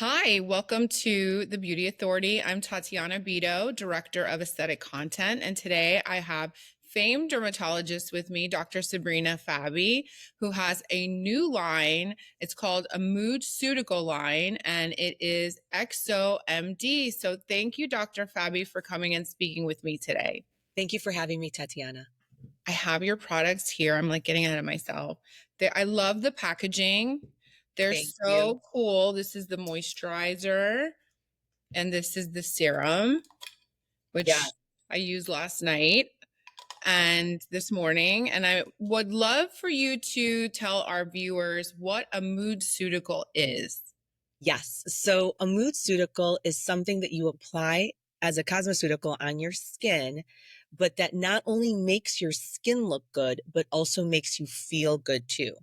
Hi, welcome to the Beauty Authority. I'm Tatiana Bido, Director of Aesthetic Content, and today I have famed dermatologist with me, Dr. Sabrina Fabi, who has a new line. It's called a Moodceutical line, and it is XOMD. So thank you, Dr. Fabi, for coming and speaking with me today. Thank you for having me, Tatiana. I have your products here. I'm like getting ahead of myself. I love the packaging. They're Thank you. so cool. This is the moisturizer and this is the serum, which Yeah. I used last night and this morning. And I would love for you to tell our viewers what a Moodceutical is. Yes. So a Moodceutical is something that you apply as a cosmeceutical on your skin, but that not only makes your skin look good, but also makes you feel good too.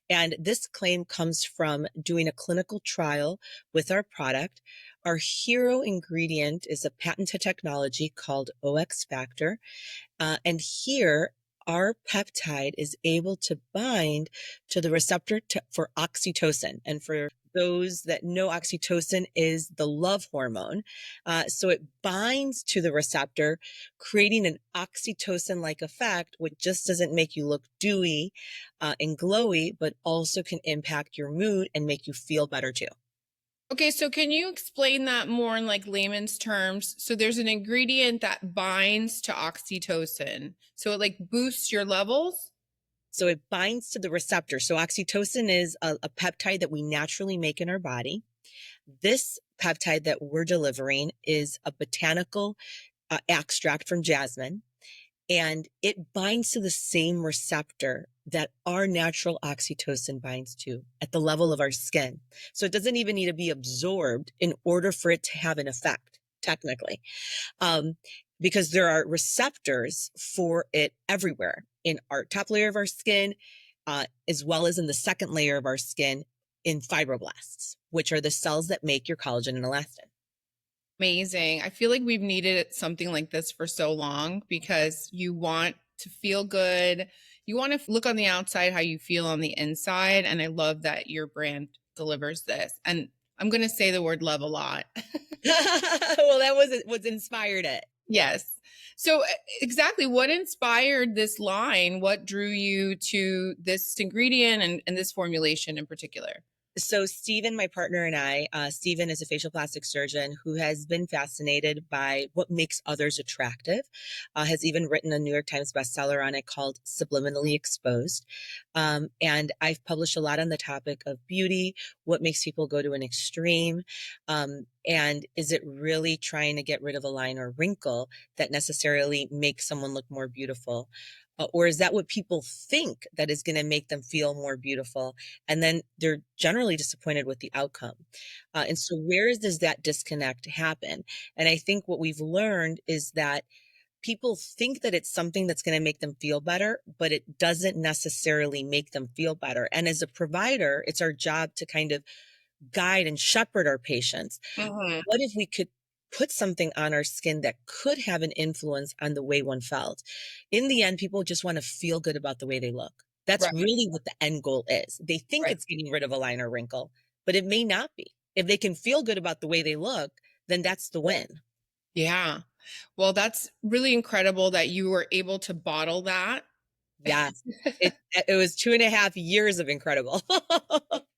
And this claim comes from doing a clinical trial with our product. Our hero ingredient is a patented technology called OX factor. And here, our peptide is able to bind to the receptor for oxytocin. And for those that know, oxytocin is the love hormone. So it binds to the receptor, creating an oxytocin-like effect, which just doesn't make you look dewy and glowy, but also can impact your mood and make you feel better too. Okay, so can you explain that more in like layman's terms? So there's an ingredient that binds to oxytocin. So it like boosts your levels? So it binds to the receptor. So oxytocin is a peptide that we naturally make in our body. This peptide that we're delivering is a botanical extract from jasmine, and it binds to the same receptor that our natural oxytocin binds to at the level of our skin. So it doesn't even need to be absorbed in order for it to have an effect, technically, um, because there are receptors for it everywhere in our top layer of our skin, as well as in the second layer of our skin in fibroblasts, which are the cells that make your collagen and elastin. Amazing. I feel like we've needed something like this for so long because you want to feel good. You want to look on the outside how you feel on the inside. And I love that your brand delivers this. And I'm going to say the word love a lot. Well, that was what inspired it. Yes. So, exactly what inspired this line? What drew you to this ingredient and this formulation in particular? So Stephen, my partner, and I, Stephen is a facial plastic surgeon who has been fascinated by what makes others attractive, has even written a New York Times bestseller on it called Subliminally Exposed. And I've published a lot on the topic of beauty, what makes people go to an extreme, and is it really trying to get rid of a line or wrinkle that necessarily makes someone look more beautiful? Or is that what people think that is going to make them feel more beautiful? And then they're generally disappointed with the outcome. And so where does that disconnect happen? And I think what we've learned is that people think that it's something that's going to make them feel better, but it doesn't necessarily make them feel better. And as a provider, it's our job to kind of guide and shepherd our patients. Mhm. What if we could put something on our skin that could have an influence on the way one felt? In the end, people just want to feel good about the way they look. That's Right, really what the end goal is. They think right. it's getting rid of a line or wrinkle, but it may not be. If they can feel good about the way they look, then that's the win. Yeah. Well, that's really incredible that you were able to bottle that. Yes. It was 2.5 years of incredible.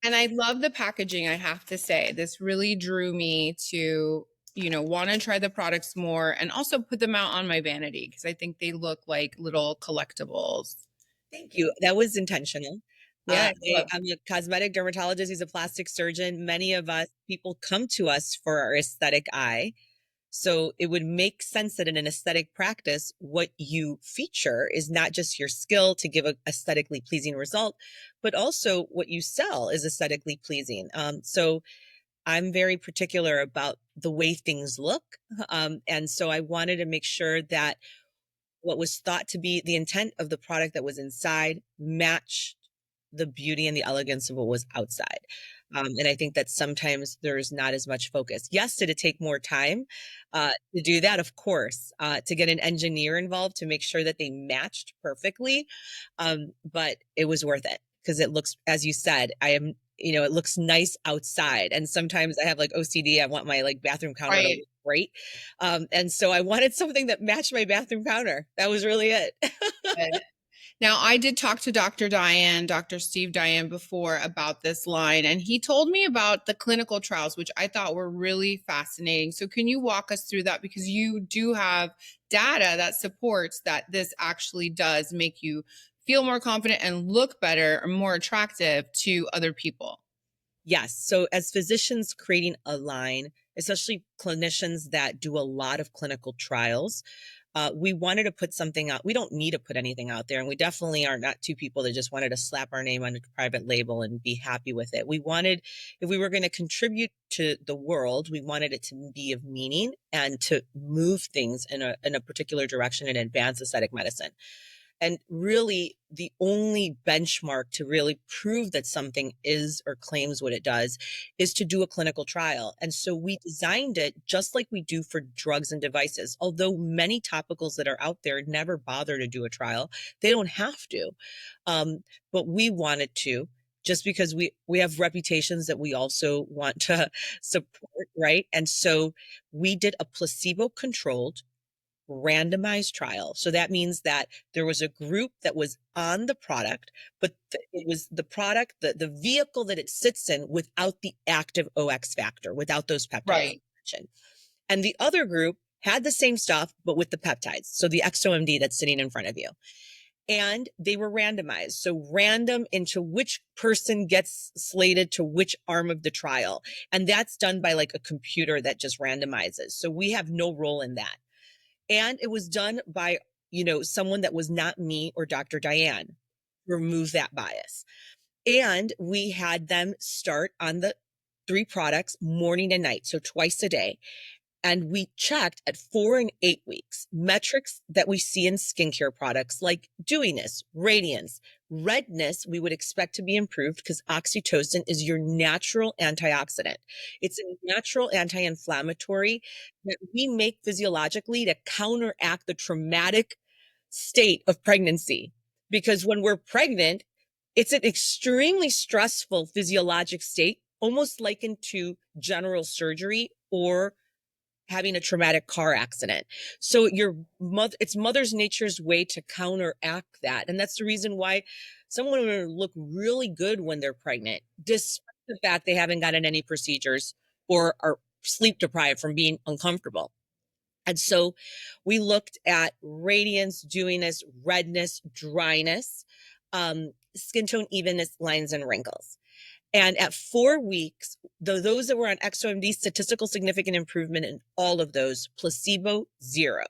And I love the packaging, I have to say. This really drew me to, want to try the products more and also put them out on my vanity because I think they look like little collectibles. Thank you. That was intentional. Yeah, I'm a cosmetic dermatologist. He's a plastic surgeon. Many of us people come to us for our aesthetic eye. So it would make sense that in an aesthetic practice, what you feature is not just your skill to give a aesthetically pleasing result, but also what you sell is aesthetically pleasing. So I'm very particular about the way things look. And so I wanted to make sure that what was thought to be the intent of the product that was inside matched the beauty and the elegance of what was outside. And I think that sometimes there's not as much focus. Yes, did it take more time to do that? Of course, to get an engineer involved to make sure that they matched perfectly. But it was worth it because it looks, as you said, it looks nice outside. And sometimes I have like OCD. I want my like bathroom counter to Right. look great. And so I wanted something that matched my bathroom counter. That was really it. Now, I did talk to Dr. Diane, Dr. Steve Diane before about this line, and he told me about the clinical trials, which I thought were really fascinating. So, can you walk us through that? Because you do have data that supports that this actually does make you feel more confident and look better or more attractive to other people. Yes. So, as physicians creating a line, especially clinicians that do a lot of clinical trials, we wanted to put something out. We don't need to put anything out there. And we definitely are not two people that just wanted to slap our name on a private label and be happy with it. We wanted, if we were going to contribute to the world, we wanted it to be of meaning and to move things in a particular direction and advance aesthetic medicine. And really, the only benchmark to really prove that something is or claims what it does is to do a clinical trial. And so we designed it just like we do for drugs and devices. Although many topicals that are out there never bother to do a trial, they don't have to. Um, but we wanted to, just because we have reputations that we also want to support, right? And so we did a placebo controlled randomized trial. So that means that there was a group that was on the product, but it was the product, the vehicle that it sits in without the active OX factor, without those peptides Right. mentioned. And the other group had the same stuff, but with the peptides. So the XOMD that's sitting in front of you. And they were randomized. So random into which person gets slated to which arm of the trial. And that's done by like a computer that just randomizes. So we have no role in that. And it was done by, someone that was not me or Dr. Diane. Remove that bias. And we had them start on the 3 products morning and night, so twice a day. And we checked at 4 and 8 weeks metrics that we see in skincare products like dewiness, radiance, redness. We would expect to be improved because oxytocin is your natural antioxidant. It's a natural anti-inflammatory that we make physiologically to counteract the traumatic state of pregnancy. Because when we're pregnant, it's an extremely stressful physiologic state, almost likened to general surgery or having a traumatic car accident. So it's mother's nature's way to counteract that. And that's the reason why some women look really good when they're pregnant, despite the fact they haven't gotten any procedures or are sleep deprived from being uncomfortable. And so we looked at radiance, dewiness, redness, dryness, skin tone evenness, lines, and wrinkles. And at 4 weeks, those that were on XOMD, statistical significant improvement in all of those, placebo, 0.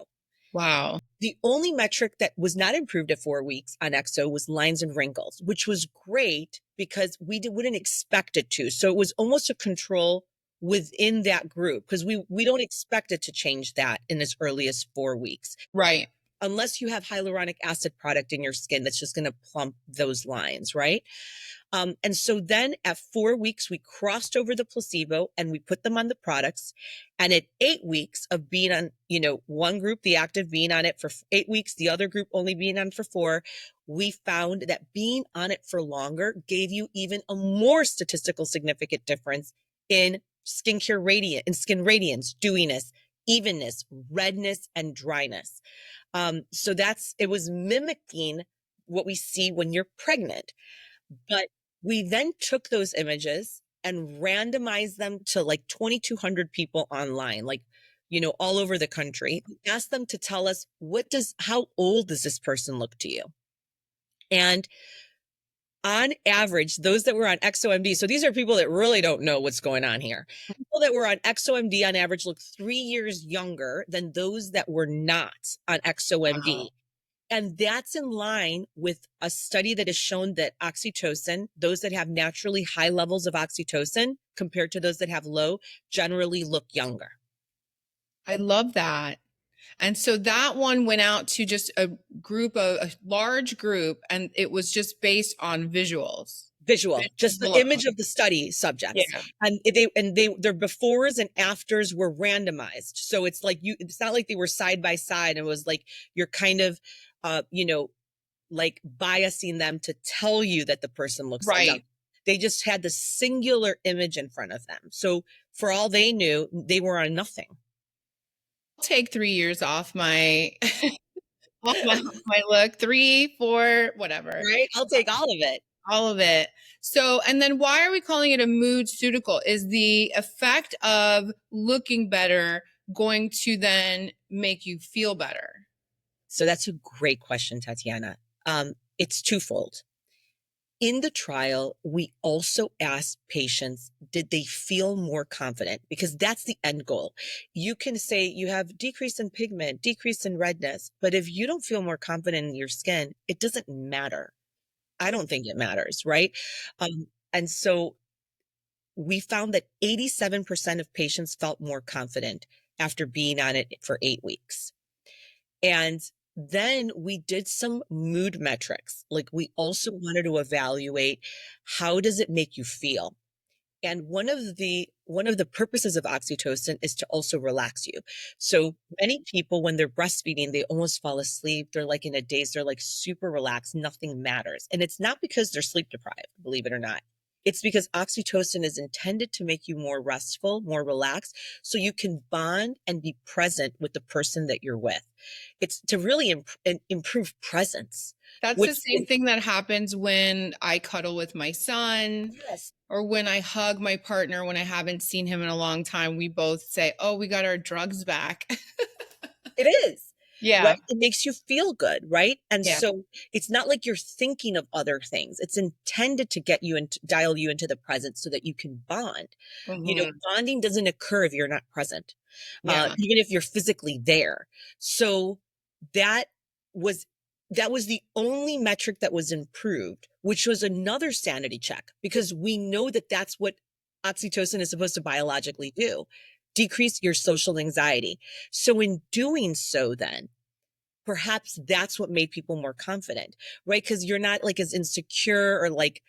Wow. The only metric that was not improved at 4 weeks on XO was lines and wrinkles, which was great because wouldn't expect it to. So it was almost a control within that group because we don't expect it to change that in as early as 4 weeks. Right. Unless you have hyaluronic acid product in your skin that's just going to plump those lines, right? And so then at 4 weeks, we crossed over the placebo and we put them on the products. And at 8 weeks of being on, one group, the active being on it for 8 weeks, the other group only being on for 4, we found that being on it for longer gave you even a more statistical significant difference in skincare radiance, in skin radiance, dewiness, evenness, redness, and dryness. So it was mimicking what we see when you're pregnant. But we then took those images and randomized them to like 2,200 people online, like, all over the country. Asked them to tell us how old does this person look to you? And on average, those that were on XOMD, so these are people that really don't know what's going on here. People that were on XOMD on average look 3 years younger than those that were not on XOMD. Wow. And that's in line with a study that has shown that oxytocin, those that have naturally high levels of oxytocin compared to those that have low, generally look younger. I love that. And so that one went out to just a large group, and it was just based on visuals. Visual, just the Visuals image alone. of the study subjects. Yeah. And their befores and afters were randomized. So it's not like they were side by side. It was like you're kind of, like biasing them to tell you that the person looks young. Right. They just had the singular image in front of them. So for all they knew, they were on nothing. I'll take 3 years off my off my look. 3, 4, whatever. Right? I'll take all of it. All of it. So, and then why are we calling it a Moodceutical? Is the effect of looking better going to then make you feel better? So that's a great question, Tatiana. It's twofold. In the trial, we also asked patients, did they feel more confident? Because that's the end goal. You can say you have decrease in pigment, decrease in redness, but if you don't feel more confident in your skin, it doesn't matter. I don't think it matters, right? And so we found that 87% of patients felt more confident after being on it for 8 weeks. And then we did some mood metrics. Like we also wanted to evaluate how does it make you feel? And one of the purposes of oxytocin is to also relax you. So many people, when they're breastfeeding, they almost fall asleep. They're like in a daze, they're like super relaxed, nothing matters. And it's not because they're sleep deprived, believe it or not. It's because oxytocin is intended to make you more restful, more relaxed, so you can bond and be present with the person that you're with. It's to really improve presence, That's the which same thing that happens when I cuddle with my son yes, or when I hug my partner when I haven't seen him in a long time. We both say, "Oh, we got our drugs back." it is, Yeah. right? It makes you feel good, right? And Yeah. so it's not like you're thinking of other things. It's intended to get you and dial you into the present so that you can bond. Hmm. Bonding doesn't occur if you're not present, Yeah. even if you're physically there. So that was that was the only metric that was improved, which was another sanity check because we know that that's what oxytocin is supposed to biologically do, decrease your social anxiety. So in doing so, then perhaps that's what made people more confident, right? Because you're not like as insecure or like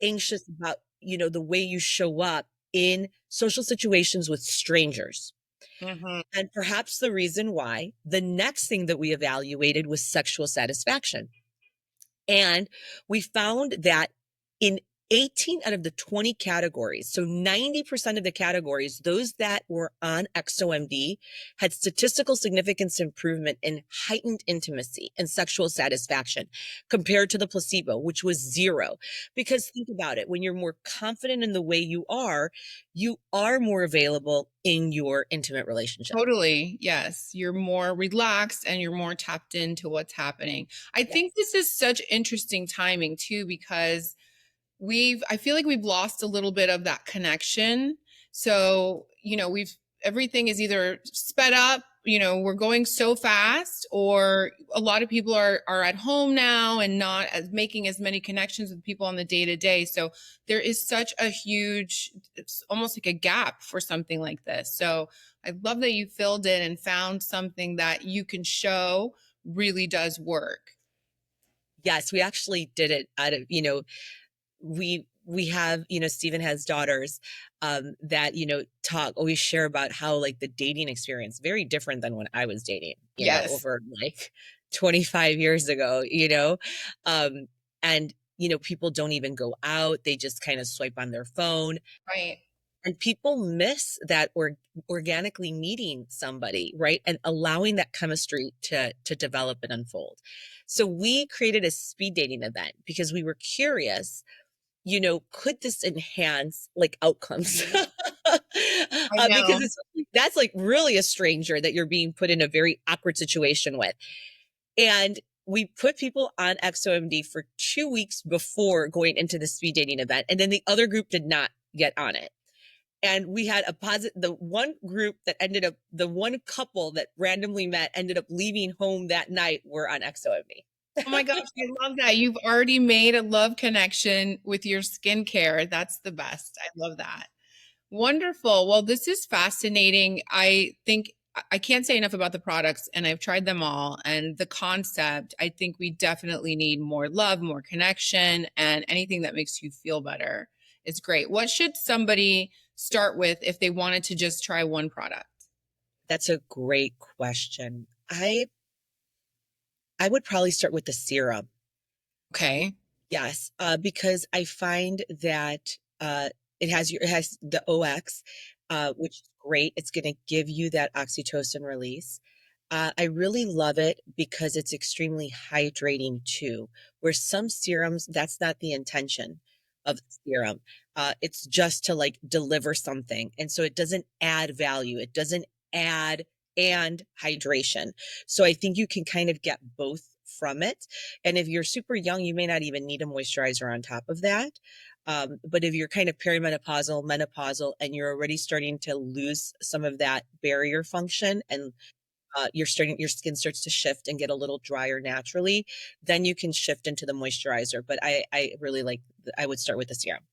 anxious about, the way you show up in social situations with strangers. Hmm. And perhaps the reason why the next thing that we evaluated was sexual satisfaction. And we found that in 18 out of the 20 categories, so 90% of the categories, those that were on XOMD had statistical significance improvement in heightened intimacy and sexual satisfaction compared to the placebo, which was zero. Because think about it, when you're more confident in the way you are more available in your intimate relationship. Totally. Yes. You're more relaxed and you're more tapped into what's happening. I think this is such interesting timing too, because I feel like we've lost a little bit of that connection. So, everything is either sped up, we're going so fast, or a lot of people are at home now and not as making as many connections with people on the day to day. So there is such a huge, it's almost like a gap for something like this. So I love that you filled in and found something that you can show really does work. Yes, we actually did it out of, we have, Stephen has daughters that, talk, always share about how like the dating experience, very different than when I was dating, Yes. over like 25 years ago, um, and, people don't even go out. They just kind of swipe on their phone Right. and people miss that organically meeting somebody, right? And allowing that chemistry to develop and unfold. So we created a speed dating event because we were curious, could this enhance like outcomes? I know. Because that's like really a stranger that you're being put in a very awkward situation with. And we put people on XOMD for 2 weeks before going into the speed dating event. And then the other group did not get on it. And we had the one group that ended up, the one couple that randomly met ended up leaving home that night were on XOMD. Oh my gosh, I love that. You've already made a love connection with your skincare. That's the best. I love that. Wonderful. Well, this is fascinating. I think I can't say enough about the products, and I've tried them all. And the concept, I think we definitely need more love, more connection, and anything that makes you feel better is great. What should somebody start with if they wanted to just try one product? That's a great question. I would probably start with the serum. Okay. Yes, because I find that it has the OX, which is great. It's going to give you that oxytocin release. I really love it because it's extremely hydrating too. Where some serums, that's not the intention of the serum. It's just to like deliver something, and so it doesn't add value. It doesn't add and hydration. So I think you can kind of get both from it. And if you're super young, you may not even need a moisturizer on top of that. But if you're kind of perimenopausal, menopausal, and you're already starting to lose some of that barrier function, and your skin starts to shift and get a little drier naturally, then you can shift into the moisturizer. But I really like, I would start with the serum.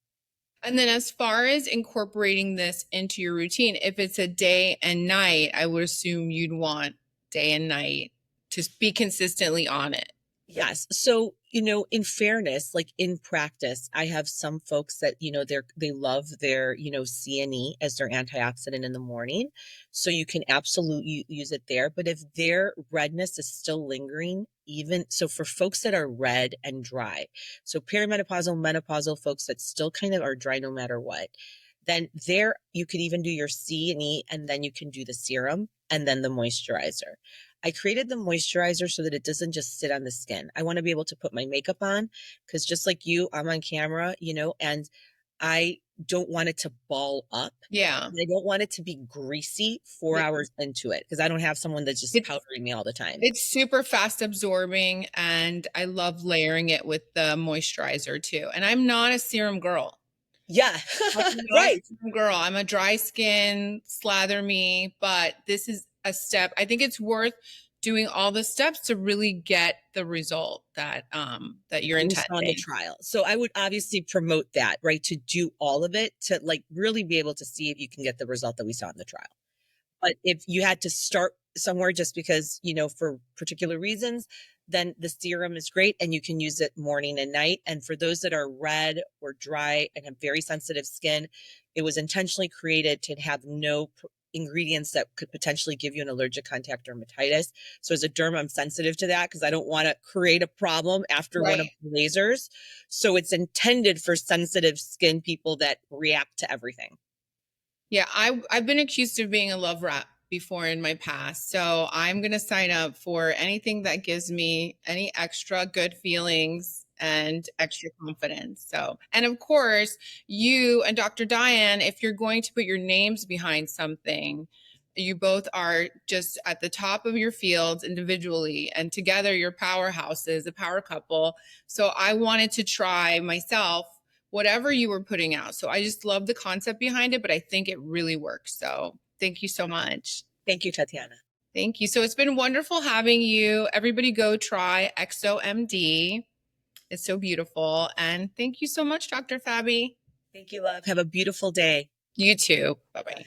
And then as far as incorporating this into your routine, if it's a day and night, I would assume you'd want day and night to be consistently on it. Yes. So, in fairness, like in practice, I have some folks that, they love their, CNE as their antioxidant in the morning. So you can absolutely use it there. But if their redness is still lingering, even so for folks that are red and dry, so perimenopausal, menopausal folks that still kind of are dry no matter what, then there you could even do your CNE and then you can do the serum and then the moisturizer. I created the moisturizer so that it doesn't just sit on the skin. I want to be able to put my makeup on because just like you, I'm on camera, and I don't want it to ball up. Yeah. I don't want it to be greasy 4 hours into it because I don't have someone that's just It's powdering me all the time. it's super fast absorbing and I love layering it with the moisturizer too. And I'm not a serum girl. Yeah, I'm not a right. serum girl. I'm a dry skin, slather me, but this is a step. I think it's worth doing all the steps to really get the result that you're We saw in the intending. trial. So I would obviously promote that, right? To do all of it to like really be able to see if you can get the result that we saw in the trial. But if you had to start somewhere just because, for particular reasons, then the serum is great and you can use it morning and night. And for those that are red or dry and have very sensitive skin, it was intentionally created to have no ingredients that could potentially give you an allergic contact dermatitis. So as a derm, I'm sensitive to that because I don't want to create a problem after one of Right. the lasers. So it's intended for sensitive skin people that react to everything. Yeah, I've been accused of being a love rat before in my past. So I'm going to sign up for anything that gives me any extra good feelings and extra confidence. So, and of course, you and Dr. Diane, if you're going to put your names behind something, you both are just at the top of your fields individually, and together you're powerhouses, a power couple. So I wanted to try myself whatever you were putting out. So I just love the concept behind it, but I think it really works. So thank you so much. Thank you, Tatiana. Thank you. So it's been wonderful having you. Everybody go try XOMD. It's so beautiful. And thank you so much, Dr. Fabi. Thank you, love. Have a beautiful day. You too. Bye bye. Bye.